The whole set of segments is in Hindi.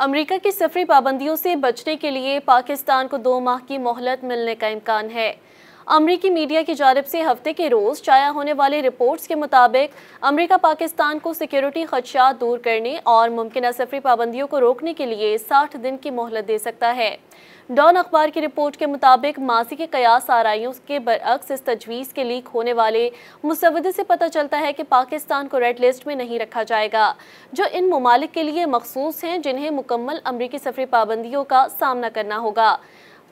अमेरिका की सफरी पाबंदियों से बचने के लिए पाकिस्तान को 2 माह की मोहलत मिलने का इम्कान है। अमेरिकी मीडिया की जानिब से हफ्ते के रोज शाया होने वाली रिपोर्ट्स के मुताबिक अमेरिका पाकिस्तान को सिक्योरिटी खदशात दूर करने और मुमकिन सफरी पाबंदियों को रोकने के लिए 60 दिन की मोहलत दे सकता है। डॉन अखबार की रिपोर्ट के मुताबिक माजी के कयास आराइयों के बरअक्स इस तजवीज़ के लीक होने वाले मुसवदे से पता चलता है कि पाकिस्तान को रेड लिस्ट में नहीं रखा जाएगा, जो इन ममालिक के लिए मखसूस हैं जिन्हें मुकम्मल अमरीकी सफरी पाबंदियों का सामना करना होगा।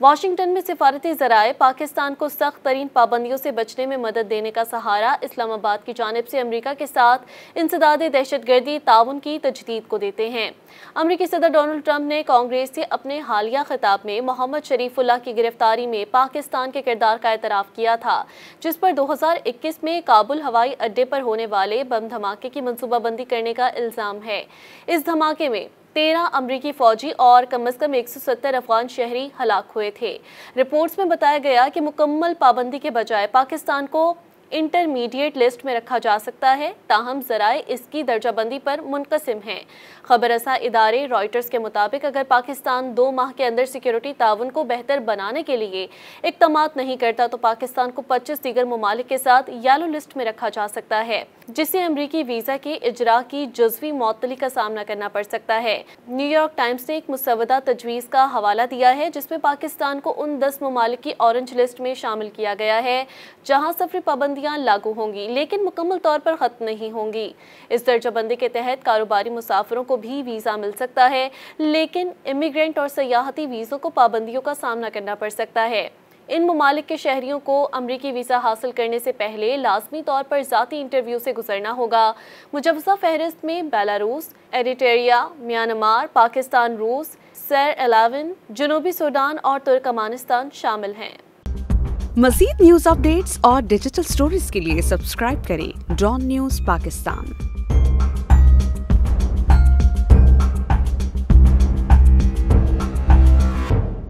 वाशिंगटन में सिफारती ज़राए पाकिस्तान को सख्त तरीन पाबंदियों से बचने में मदद देने का सहारा इस्लामाबाद की जानिब से अमेरिका के साथ इंसदाद दहशतगर्दी ताउन की तजदीद को देते हैं। अमेरिकी सदर डोनाल्ड ट्रंप ने कांग्रेस से अपने हालिया खिताब में मोहम्मद शरीफुल्लाह की गिरफ्तारी में पाकिस्तान के किरदार का एतराफ़ किया था, जिस पर 2021 में काबुल हवाई अड्डे पर होने वाले बम धमाके की मनसूबाबंदी करने का इल्ज़ाम है। इस धमाके में 13 अमरीकी फौजी और कम से कम 170 अफगान शहरी हलाक हुए थे। रिपोर्ट्स में बताया गया कि मुकम्मल पाबंदी के बजाय पाकिस्तान को इंटरमीडिएट लिस्ट में रखा जा सकता है, ताहम ज़राए इसकी दर्जाबंदी पर मुनक़सिम हैं। खबररसा इदारे रॉयटर्स के मुताबिक अगर पाकिस्तान 2 माह के अंदर सिक्योरिटी ताउन को बेहतर बनाने के लिए इक़दामात नहीं करता तो पाकिस्तान को 25 दीगर ममालिक के साथ येलो लिस्ट में रखा जा सकता है, जिससे अमरीकी वीज़ा के इजरा की जुज़वी मअतली का सामना करना पड़ सकता है। न्यूयॉर्क टाइम्स ने एक मुसवदा तजवीज़ का हवाला दिया है जिसमें पाकिस्तान को उन 10 ममालिक की ऑरेंज लिस्ट में शामिल किया गया है जहाँ सफरी पाबंदियाँ लागू होंगी लेकिन मुकम्मल तौर पर ख़त्म नहीं होंगी। इस दर्जाबंदी के तहत कारोबारी मुसाफिरों को भी वीज़ा मिल सकता है, लेकिन इमिग्रेंट और सयाहती वीज़ों को पाबंदियों का सामना करना पड़ सकता है। इन ममालिक के शहरियों को अमरीकी वीज़ा हासिल करने से पहले लाजमी तौर पर ज़ाती इंटरव्यू से गुजरना होगा। मुजवज़ा फहरिस्त में बेलारूस, एरिट्रिया, म्यांमार, पाकिस्तान, रूस, सेर एलावन, जनूबी सूडान और तुर्कमानिस्तान शामिल हैं। मज़ीद न्यूज़ अपडेट्स और डिजिटल स्टोरीज के लिए सब्सक्राइब करें डॉन न्यूज़ पाकिस्तान।